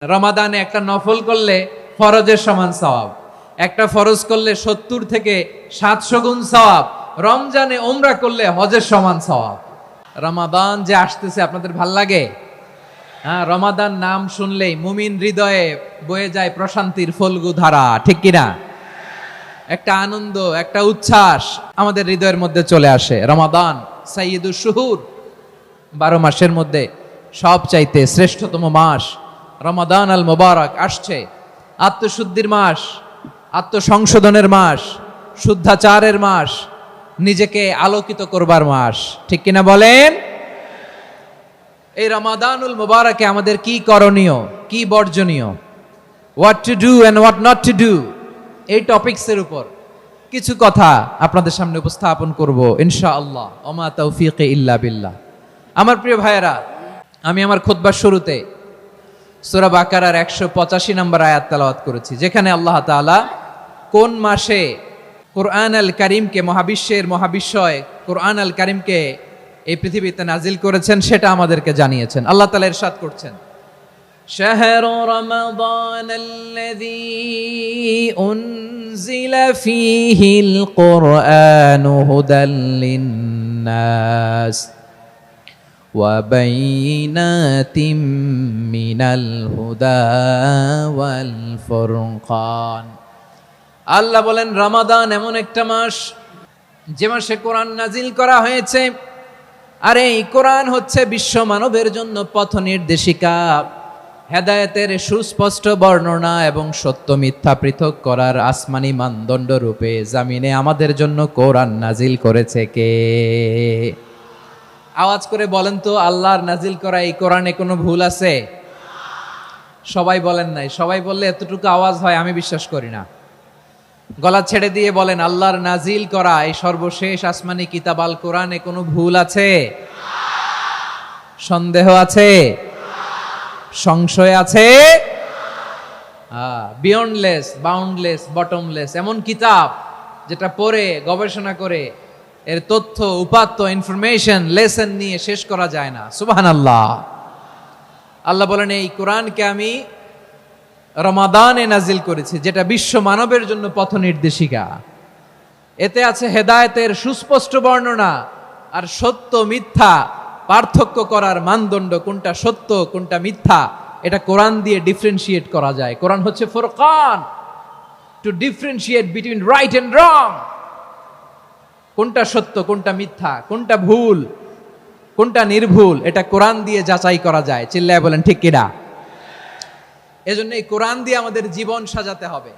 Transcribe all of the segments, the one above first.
রমাদানে একটা নফল করলে ফরজের সমান সওয়াব, একটা ফরজ করলে 70 থেকে 700 গুণ সওয়াব, রমজানে উমরা করলে হজের সমান সওয়াব। রমাদান যে আসতেছে আপনাদের ভাল লাগে? হ্যাঁ, রমাদান নাম শুনলেই মুমিন হৃদয়ে বয়ে যায় প্রশান্তির ফল্গু ধারা, ঠিক কিনা? একটা আনন্দ, একটা উচ্ছ্বাস আমাদের হৃদয়ের মধ্যে চলে আসে। রমাদান সাইয়্যিদুশ শুহুর, 12 মাসের মধ্যে সবচাইতে শ্রেষ্ঠতম মাস রমাদান আল মুবারক আসছে। আত্মশুদ্ধির মাস, আত্মসংশোধনের মাস, শুদ্ধাচারের মাস, নিজেকে আলোকিত করবার মাস, ঠিক কিনা বলেন? এই রমাদানুল মুবারকে আমাদের কি করণীয়, কি বর্জনীয়, what to do and what not to do, এই টপিকসের উপর কিছু কথা আপনাদের সামনে উপস্থাপন করব ইনশাআল্লাহ। ওমা তাওফীকি ইল্লা বিল্লাহ। আমার প্রিয় ভাইয়েরা, আমি আমার খুতবার শুরুতে সূরা বাকারার 185 নম্বর আয়াত তেলাওয়াত করেছি, যেখানে আল্লাহ তাআলা কোন মাসে কোরআন আল কারীমকে, মহাবিশ্বের মহাবিশ্বয় কোরআন আল কারীমকে এই পৃথিবীতে নাজিল করেছেন সেটা আমাদেরকে জানিয়েছেন। আল্লাহ তাআলা ইরশাদ করছেন, শাহরু রমাদানাল্লাযী উনজিলা ফীহিল কুরআনু হুদাল লিন্নাস وبينات من الهدى والفرقان। আল্লাহ বলেন রমাদান এমন একটা মাস যে মাসে কোরআন নাজিল করা হয়েছে, আর এই কোরআন হচ্ছে বিশ্ব মানবের জন্য পথ নির্দেশিকা, হেদায়েতের সুস্পষ্ট বর্ণনা এবং সত্য মিথ্যা পৃথক করার আসমানি মানদণ্ড রূপে জামিনে আমাদের জন্য কোরআন নাজিল করেছে কে? আওয়াজ করে বলেন তো, আল্লাহর নাজিল করা এই কোরআনে কোনো ভুল আছে? সবাই বলেন নাই। সবাই বললে এতটুকু আওয়াজ হয় আমি বিশ্বাস করি না। গলা ছেড়ে দিয়ে বলেন, আল্লাহর নাজিল করা এই সর্বশেষ আসমানি কিতাব আল কোরআনে কোনো ভুল আছে? সন্দেহ আছে? সংশয় আছে? বিয়ন্ডলেস, বাউন্ডলেস, বটমলেস, এমন কিতাব যেটা পড়ে গবেষণা করে এর তথ্য, উপাত্ত, ইনফরমেশন, লেসন নিয়ে শেষ করা যায় না। সুবহানাল্লাহ। আল্লাহ বলেন এই কোরআনকে আমি রমাদানে নাজিল করেছি, যেটা বিশ্ব মানবের জন্য পথ নির্দেশিকা। এতে আছে হেদায়েতের সুস্পষ্ট বর্ণনা, আর সত্য মিথ্যা পার্থক্য করার মানদণ্ড, কোনটা সত্য কোনটা মিথ্যা, এটা কোরআন দিয়ে ডিফারেন্সিয়েট করা যায়। কোরআন হচ্ছে ফুরকান, to differentiate between right and wrong. কোনটা সত্য, কোনটা মিথ্যা, কোনটা ভুল, কোনটা নির্ভুল, এটা কোরআন দিয়ে যাচাই করা যায়। চিল্লায় বলেন ঠিক কিনা? এজন্য এই কোরআন দিয়ে আমাদের জীবন সাজাতে হবে।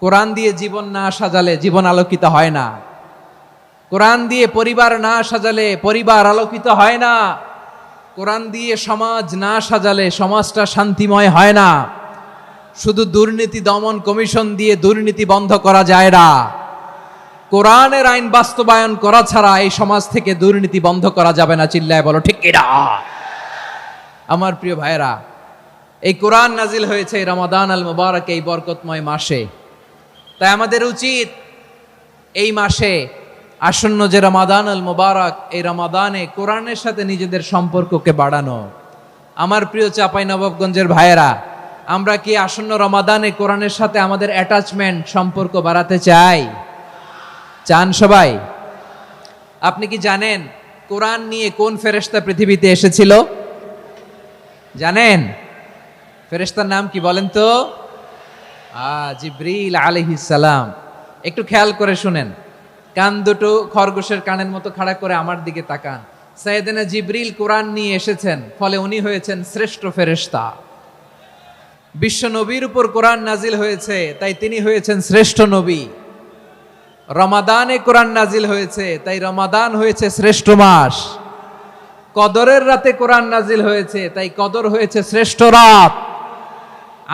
কোরআন দিয়ে জীবন না সাজালে জীবন আলোকিত হয় না। কোরআন দিয়ে পরিবার না সাজালে পরিবার আলোকিত হয় না। কোরআন দিয়ে সমাজ না সাজালে সমাজটা শান্তিময় হয় না। শুধু দুর্নীতি দমন কমিশন দিয়ে দুর্নীতি বন্ধ করা যায় না। কোরআনের আইন বাস্তবায়ন করা ছাড়া এই সমাজ থেকে দুর্নীতি বন্ধ করা যাবে না। চিল্লায় বলো ঠিক কিনা? আমার প্রিয় ভাইয়েরা, এই কোরআন নাজিল হয়েছে রমাদান আল মুবারক, এই বরকতময় মাসে। তাই আমাদের উচিত এই মাসে আসন্ন যে রমাদান আল মুবারক, এই রমাদানে কোরআনের সাথে নিজেদের সম্পর্ককে বাড়ানো। আমার প্রিয় চাঁপাইনবাবগঞ্জের ভাইয়েরা, আমরা কি আসন্ন রমাদানে কোরআনের সাথে আমাদের অ্যাটাচমেন্ট, সম্পর্ক বাড়াতে চাই? চান সবাই? আপনি কি জানেন কোরআন নিয়ে কোন ফেরেশতা পৃথিবীতে এসেছিল? জানেন? ফেরেশতার নাম কি বলেন তো? জিবরিল আলাইহিস সালাম। একটু খেয়াল করে শুনেন, কান দুটো খরগোশের কানের মতো খাড়া করে আমার দিকে তাকান। সাইয়েদনা জিবরিল কোরআন নিয়ে এসেছেন, ফলে উনি হয়েছেন শ্রেষ্ঠ ফেরেশতা। বিশ্ব নবীর উপর কোরআন নাজিল হয়েছে, তাই তিনি হয়েছেন শ্রেষ্ঠ নবী। রমাদানে কোরআন নাজিল হয়েছে, তাই রমাদান হয়েছে শ্রেষ্ঠ মাস। কদরের রাতে কোরআন নাজিল হয়েছে, তাই কদর হয়েছে শ্রেষ্ঠ রাত।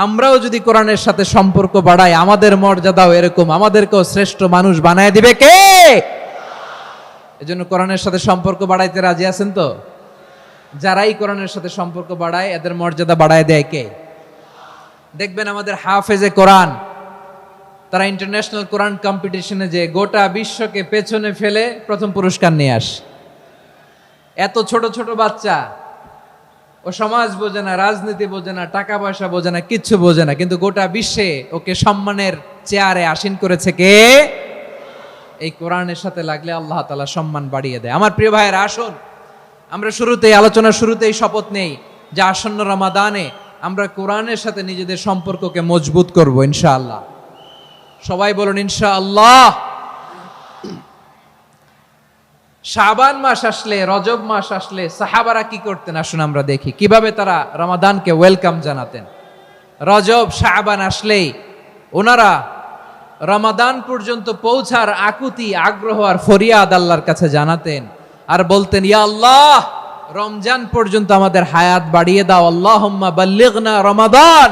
আমরাও যদি কোরআনের সাথে সম্পর্ক বাড়াই, আমাদের মর্যাদাও এরকম, আমাদেরকেও শ্রেষ্ঠ মানুষ বানায় দিবে কে? এজন্য কোরআনের সাথে সম্পর্ক বাড়াইতে রাজি আছেন তো? যারাই কোরআনের সাথে সম্পর্ক বাড়ায় এদের মর্যাদা বাড়ায় দেয় কে? দেখবেন আমাদের হাফেজে কোরআন, তারা ইন্টারন্যাশনাল কোরআন কম্পিটিশনে যে গোটা বিশ্বকে পেছনে ফেলে প্রথম পুরস্কার নিয়ে আসে। এত ছোট ছোট বাচ্চা ও সমাজ বোঝে না, রাজনীতি বোঝে না, টাকা পয়সা বোঝে না, কিচ্ছু বোঝে না, কিন্তু গোটা বিশ্বে ওকে সম্মানের চেয়ারে আসীন করেছে কে? এই কোরআনের সাথে লাগলে আল্লাহ তাআলা সম্মান বাড়িয়ে দেয়। আমার প্রিয় ভাইয়েরা, আসুন আমরা আলোচনার শুরুতেই শপথ নেই যে আসন্ন রমাদানে আমরা কোরআনের সাথে নিজেদের সম্পর্ককে মজবুত করব ইনশাআল্লাহ। সবাই বলুন ইনশাআল্লাহ। শাবান মাস আসলে, রজব মাস আসলে সাহাবারা কি করতেন আসুন আমরা দেখি কিভাবে তারা রমাদানকে ওয়েলকাম জানাতেন। রজব শাবান আসলেই ওনারা রমাদান পর্যন্ত পৌঁছার আকুতি, আগ্রহ আর ফরিয়াদ আল্লাহর কাছে জানাতেন আর বলতেন, ইয়া আল্লাহ, রমজান পর্যন্ত আমাদের হায়াত বাড়িয়ে দাও। আল্লাহুম্মা বাল্লিগনা রমাদান,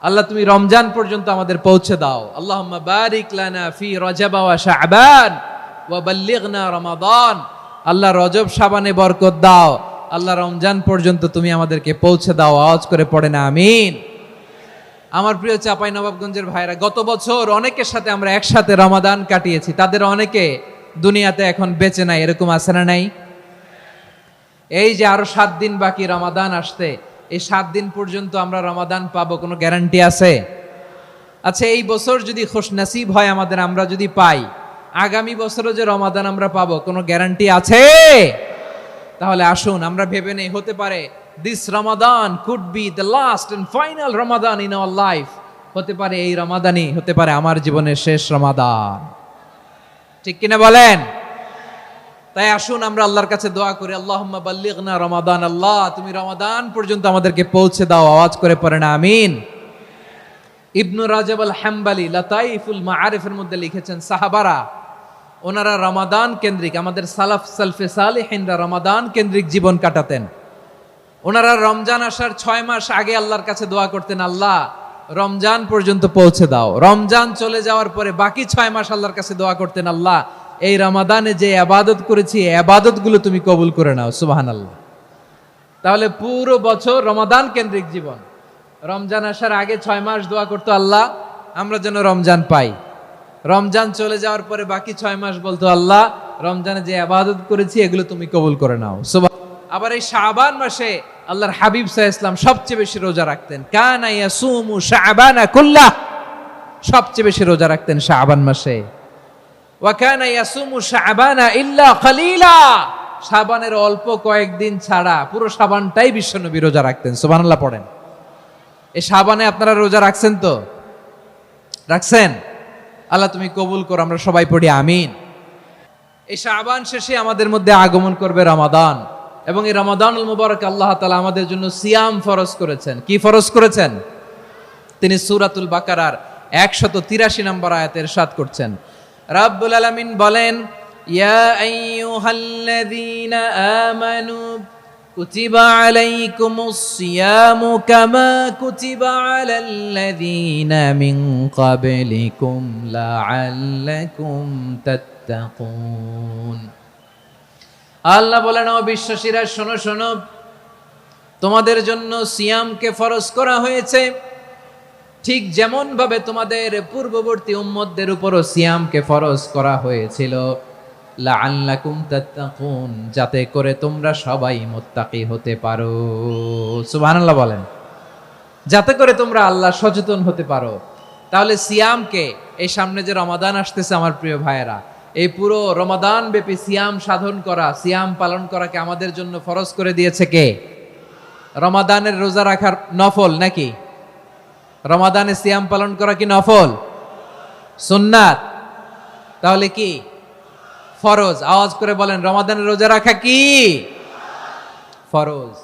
আল্লাহ তুমি রমজান পর্যন্ত আমাদের পৌঁছে দাও। আল্লাহুম্মা বারিক লানা ফি রজব ওয়া শাবান ওয়া বাল্লিগনা রমাদান, আল্লাহ রজব শাবানে বরকত দাও, আল্লাহ রমজান পর্যন্ত তুমি আমাদেরকে পৌঁছে দাও। আওয়াজ করে পড়েন আমিন। আমার প্রিয় চাঁপাইনবাবগঞ্জের ভাইরা, গত বছর অনেকের সাথে আমরা একসাথে রমাদান কাটিয়েছি, তাদের অনেকে দুনিয়াতে এখন বেঁচে নাই, এরকম আছে না নাই? এই যে আরো 7 দিন বাকি রমাদান আসতে, এই 7 দিন পর্যন্ত আমরা রমাদান পাবো, কোনো গ্যারান্টি আছে? আচ্ছা, এই বছর যদি খুশনসিব হয় আমাদের, আমরা যদি পাই, আগামী বছরও যে রমাদান আমরা পাবো, কোনো গ্যারান্টি আছে? তাহলে আসুন আমরা ভেবে নেই, হতে পারে this Ramadan could be the last and final Ramadan in our life. হতে পারে এই রমাদানই হতে পারে আমার জীবনের শেষ রমাদান। ঠিক কিনা বলেন? তাই আসুন আমরা আল্লাহর কাছে দোয়া করি, আল্লাহুম্মা বাল্লিগনা রমাদান, আল্লাহ তুমি রমাদান পর্যন্ত আমাদেরকে পৌঁছে দাও। আওয়াজ করে পড়েন আমিন। ইবনু রাজব আল হাম্বালি লাতাইফুল মাআরিফের মধ্যে লিখেছেন, সাহাবারা ওনারা রমাদান কেন্দ্রিক, আমাদের সালাফ সালফে সালেহিনরা রমাদান কেন্দ্রিক জীবন কাটাতেন। ওনারা রমজান আসার 6 মাস আগে আল্লাহর কাছে দোয়া করতেন, আল্লাহ রমজান পর্যন্ত পৌঁছে দাও। রমজান চলে যাওয়ার পরে বাকি 6 মাস আল্লাহর কাছে দোয়া করতেন, আল্লাহ এই রমাদানে যে ইবাদত করেছি এই ইবাদতগুলো তুমি কবুল করে নাও। সুবহানাল্লাহ। তাহলে পুরো বছর রমাদান কেন্দ্রিক জীবন। রমজান আসার আগে 6 মাস দোয়া করতো, আল্লাহ আমরা যেন রমজান পাই। রমজান চলে যাওয়ার পরে বাকি 6 মাস বলতো, আল্লাহ রমজানে যে ইবাদত করেছি এগুলো তুমি কবুল করে নাও। আবার এই শাবান মাসে আল্লাহর হাবিব সাল্লাল্লাহু আলাইহি ওয়াসাল্লাম সবচেয়ে বেশি রোজা রাখতেন। কানা ইয়াসুমু শাবানা কুল্লাহ, সবচেয়ে বেশি রোজা রাখতেন শাবান মাসে। ওয়া কানা ইয়াসুমু শাবানা ইল্লা কালিলা, শাবানের অল্প কয়েকদিন ছাড়া পুরো শাবানটাই বিশ্বনবী রোজা রাখতেন। সুবহানাল্লাহ পড়েন। এই শাবানে আপনারা রোজা রাখছেন তো? রাখছেন? আল্লাহ তুমি কবুল করো, আমরা সবাই পড়ি আমিন। এই শাবান শেষে আমাদের মধ্যে আগমন করবে রমাদান, এবং এই রমাদানুল মুবারক আল্লাহ তাআলা আমাদের জন্য সিয়াম ফরজ করেছেন। কি ফরজ করেছেন? তিনি সূরাতুল বাকারার 183 নম্বর আয়াতে ইরশাদ করছেন, রাব্বুল আলামিন বলেন, ইয়া আইয়ুহাল্লাযীনা আমানু কুতিবা আলাইকুমুস সিয়ামু কামা কুতিবা আলাল্লাযীনা মিন ক্বাবলিকুম লাআল্লাকুম তাত্তাকুন। আল্লাহ বলেন, ও বিশ্বাসীরা শোনো শোনো, তোমাদের জন্য সিয়ামকে ফরজ করা হয়েছে, ঠিক যেমন ভাবে তোমাদের পূর্ববর্তী উম্মতদের উপরও সিয়ামকে ফরজ করা হয়েছিল, লাআল্লাকুম তাত্তাকুন, যাতে করে তোমরা সবাই মুত্তাকি হতে পারো। সুবহানাল্লাহ বলেন, যাতে করে তোমরা আল্লাহ সচেতন হতে পারো। তাহলে সিয়ামকে, এই সামনে যে রমাদান আসতেছে আমার প্রিয় ভাইয়েরা, এই পুরো রমাদান ব্যাপী সিয়াম সাধন করা, সিয়াম পালন করাকে আমাদের জন্য ফরজ করে দিয়েছে কে? রমাদানের রোজা রাখার নফল নাকি? রমাদানে সিয়াম পালন করা কি নফল? সুন্নাত? তাহলে কি ফরজ? আওয়াজ করে বলেন, রমাদানের রোজা রাখা কি ফরজ?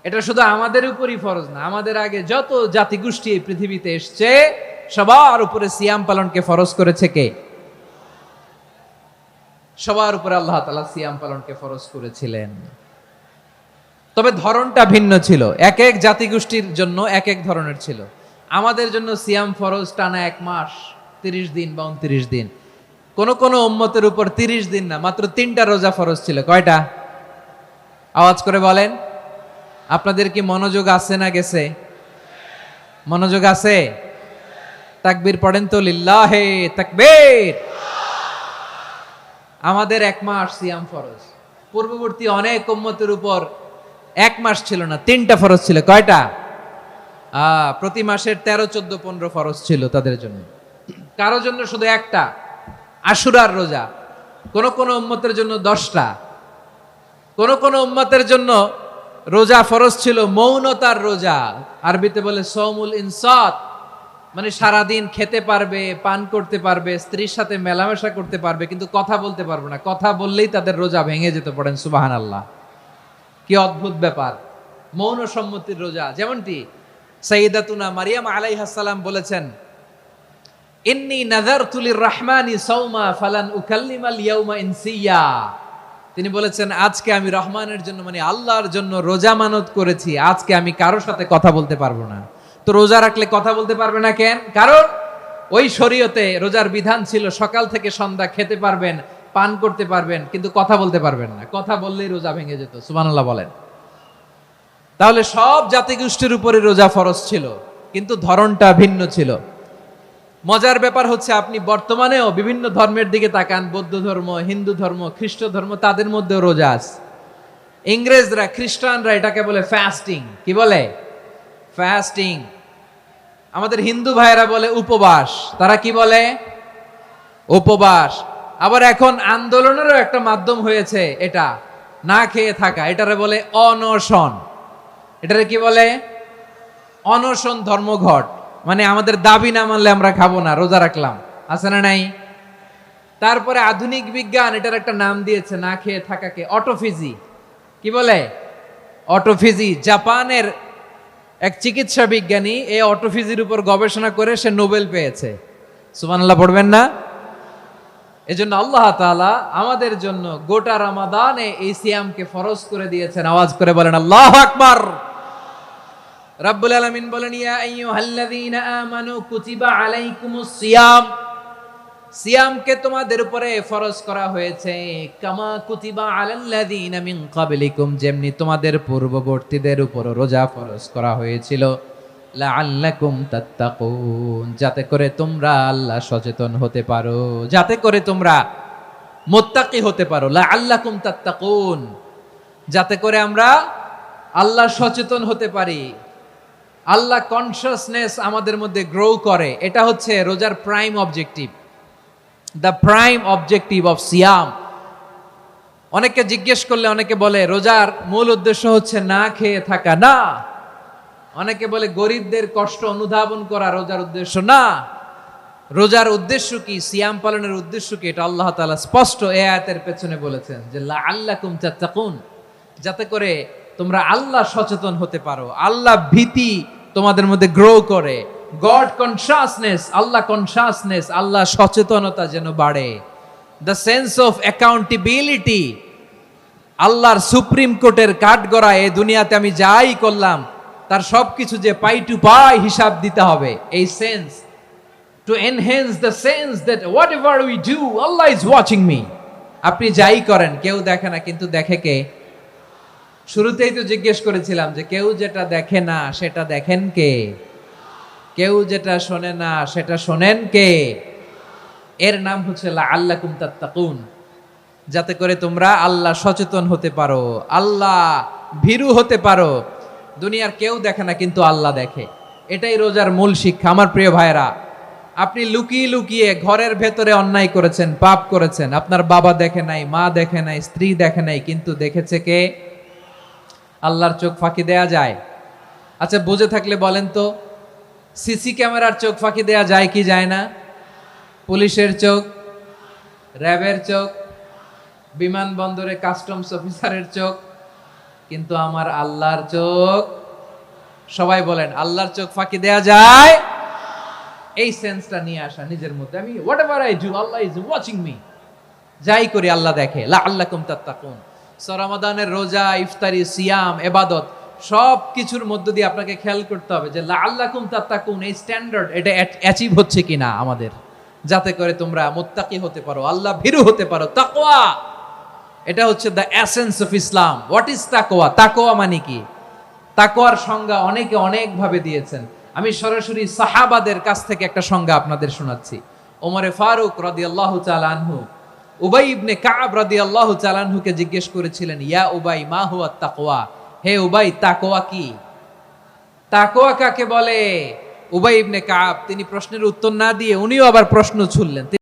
এটা শুধু আমাদের উপরই ফরজ না, আমাদের আগে যত জাতিগোষ্ঠী এই পৃথিবীতে এসছে সবার উপরে সিয়াম পালনকে ফরজ করেছে কে? সবার উপরে আল্লাহ তাআলা সিয়াম পালনকে ফরজ করেছিলেন। তবে ধরনটা ভিন্ন ছিল, এক এক জাতিগোষ্ঠীর জন্য এক এক ধরনের ছিল। আমাদের জন্য সিয়াম ফরজ টানা 1 মাস 30 দিন বা 29 দিন। কোন কোন উম্মতের উপর 30 দিন না, মাত্র 3টা রোজা ফরজ ছিল। কয়টা? আওয়াজ করে বলেন। আপনাদের কি মনোযোগ আছে না গেছে? মনোযোগ আছে? তাকবীর পড়েন তো, লিল্লাহে তাকবীর। আমাদের 1 মাস সিয়াম ফরজ, পূর্ববর্তী অনেক উম্মতের উপর এক মাস ছিল না, 3টা ফরজ ছিল। কয়টা? প্রতি মাসের 13, 14, 15 ফরজ ছিল তাদের জন্য। কারো জন্য শুধু একটা, আশুরার রোজা। কোন কোন উম্মতের জন্য 10টা। কোন কোন উম্মতের জন্য রোজা ফরজ ছিল মৌনতার রোজা, আরবিতে বলে সৌমুল ইনসাত, মানে সারাদিন খেতে পারবে, পান করতে পারবে, স্ত্রীর সাথে মেলামেশা করতে পারবে, কিন্তু কথা বলতে পারবে না। কথা বললেই তাদের রোজা ভেঙে যেতে। পড়েন সুবহানাল্লাহ। কি অদ্ভুত ব্যাপার, মৌন সম্মতির রোজা। যেমনটি সাইয়্যিদাতুনা মারিয়াম আলাইহাস সালাম বলেছেন, ইন্নী নাযারতু লির-রাহমানি সাওমা ফালান উকাল্লিমাল ইয়াওমা ইনসিয়া। তিনি বলেছেন, আজকে আমি রহমানের জন্য, মানে আল্লাহর জন্য রোজা মানত করেছি, আজকে আমি কারোর সাথে কথা বলতে পারবো না। তো রোজা রাখলে কথা বলতে পারবে না কেন? কারণ ওই শরীয়তে রোজার বিধান ছিল সকাল থেকে সন্ধ্যা খেতে পারবেন, পান করতে পারবেন, কিন্তু কথা বলতে পারবেন না। কথা বললেই রোজা ভেঙে যেত। সুবহানাল্লাহ বলেন। তাহলে সব জাতিগোষ্ঠীর উপরে রোজা ফরজ ছিল, কিন্তু ধরনটা ভিন্ন ছিল। মজার ব্যাপার হচ্ছে, আপনি বর্তমানেও বিভিন্ন ধর্মের দিকে তাকান, বৌদ্ধ ধর্ম, হিন্দু ধর্ম, খ্রিস্ট ধর্ম, তাদের মধ্যেও রোজা আছে। ইংরেজরা, খ্রিস্টানরা এটাকে বলে ফাস্টিং। কি বলে? ফাস্টিং। আমাদের হিন্দু ভাইয়েরা বলে উপবাস। তারা কি বলে? উপবাস। আবার এখন আন্দোলনেরও একটা মাধ্যম হয়েছে এটা, না খেয়ে থাকা। এটারে বলে অনশন। এটারে কি বলে? অনশন ধর্মঘট। মানে আমাদের দাবি না মানলে আমরা খাবো না, রোজা রাখলাম। আছে না নাই? তারপরে আধুনিক বিজ্ঞান এটার একটা নাম দিয়েছে না খেয়ে থাকাকে, অটোফিজি। কি বলে? অটোফিজি। জাপানের এক চিকিৎসা বিজ্ঞানী এই অটোফিজির উপর গবেষণা করে সে নোবেল পেয়েছে। সুবহানাল্লাহ পড়বেন না? এজন্য আল্লাহ তাআলা আমাদের জন্য গোটা রমাদানে এই সিয়ামকে ফরজ করে দিয়েছেন। আওয়াজ করে বলেন আল্লাহু আকবার। রাব্বুল আলামিন বলেন, ইয়া আইয়ুহাল্লাযীনা আমানু কুতিবা আলাইকুমুস সিয়াম। সিয়ামকে তোমাদের উপরে ফরজ করা হয়েছে, কামা কুতিবা আলাল্লাযীনা মিন ক্বাবলিকুম, যেমনি তোমাদের পূর্ববর্তীদের উপর রোজা ফরজ করা হয়েছিল, লাআল্লাকুম তাত্তাকুন, যাতে করে তোমরা আল্লাহ সচেতন হতে পারো, যাতে করে তোমরা মুত্তাকি হতে পারো। লাআল্লাকুম তাত্তাকুন, যাতে করে আমরা আল্লাহ সচেতন হতে পারি, আল্লাহ কনসিয়াসনেস আমাদের মধ্যে গ্রো করে। এটা হচ্ছে রোজার prime objective, the prime objective of সিয়াম। অনেকে জিজ্ঞেস করলে অনেকে বলে রোজার মূল উদ্দেশ্য হচ্ছে না খেয়ে থাকা। না। অনেকে বলে গরিবদের কষ্ট অনুধাবন করা রোজার উদ্দেশ্য। না। রোজার উদ্দেশ্য কি, সিয়াম পালনের উদ্দেশ্য কি, এটা আল্লাহ তাআলা স্পষ্ট এই আয়াতের পেছনে বলেছেন যে লাআল্লাকুম তাত্তাকুন, যাতে করে তোমরা আল্লাহ সচেতন হতে পারো, আল্লাহ ভীতি তোমাদের মধ্যে গ্রো করে, গড কনসিয়াসনেস, আল্লাহ কনসিয়াসনেস, আল্লাহ সচেতনতা যেন বাড়ে, দ্য সেন্স অফ অ্যাকাউন্টেবিলিটি। আল্লাহর সুপ্রিম কোর্টের কাঠগড়া এই দুনিয়াতে আমি যাই করলাম তার সবকিছু যে পাই টু পাই হিসাব দিতে হবে, এই sense, to enhance the sense that what ever we do Allah is watching me. আপনি যাই করেন কেউ দেখে না, কিন্তু দেখে কে? শুরুতেই তো জিজ্ঞেস করেছিলাম যে কেউ যেটা দেখে না সেটা দেখেন কে? কেউ যেটা শোনে না সেটা শোনেন কে? এর নাম হচ্ছে লাআল্লাকুম তাত্তাকুন, যাতে করে তোমরা আল্লাহ সচেতন হতে পারো, আল্লাহ ভীরু হতে পারো। দুনিয়ার কেউ দেখে না, কিন্তু আল্লাহ দেখে। এটাই রোজার মূল শিক্ষা। আমার প্রিয় ভাইরা, আপনি লুকিয়ে লুকিয়ে ঘরের ভেতরে অন্যায় করেছেন, পাপ করেছেন, আপনার বাবা দেখে নাই, মা দেখে নাই, স্ত্রী দেখে নাই, কিন্তু দেখেছে কে? আল্লাহর চোখ ফাঁকি দেয়া যায়? আচ্ছা, বুঝে থাকলে বলেন তো, সিসি ক্যামেরার চোখ ফাঁকি দেয়া যায় কি যায় না? পুলিশের চোখ, র্যাবের চোখ, বিমানবন্দরে কাস্টমস অফিসারের চোখ, কিন্তু আমার আল্লাহর চোখ? সবাই বলেন, আল্লাহর চোখ ফাঁকি দেয়া যায়? এই সেন্সটা নিয়ে আসা নিজের মধ্যে, আমি what ever I do Allah is watching me, যাই করি আল্লাহ দেখে। লাআল্লাকুম তাত্তাকুন। রমাদানের রোজা, ইফতারি, সিয়াম, ইবাদত সব কিছুর মধ্য দিয়ে আপনাকে খেয়াল করতে হবে যে লাআল্লাকুম তাত্তাকুন এই স্ট্যান্ডার্ড এটা অ্যাচিভ হচ্ছে কিনা আমাদের, যাতে করে তোমরা মুত্তাকি হতে পারো, আল্লাহ ভীরু হতে পারো। তাকওয়া, এটা হচ্ছে the essence of Islam. What is তাকওয়া? তাকওয়া মানে কি? তাকওয়ার সংজ্ঞা অনেকে অনেক ভাবে দিয়েছেন। আমি সরাসরি সাহাবাদের কাছ থেকে একটা সংজ্ঞা আপনাদের শোনাচ্ছি। ওমরে ফারুক রাদিয়াল্লাহু তাআলা আনহু উবাই ইবনে কাব রাদিয়াল্লাহু তাআলা আনহুকে জিজ্ঞেস করেছিলেন, ইয়া উবাই মা হুয়া তাকওয়া, হে উবাই, তাকওয়া কি? তাকওয়া কাকে বলে? উবাই ইবনে কাব তিনি প্রশ্নের উত্তর না দিয়ে উনিও আবার প্রশ্ন ছুড়লেন।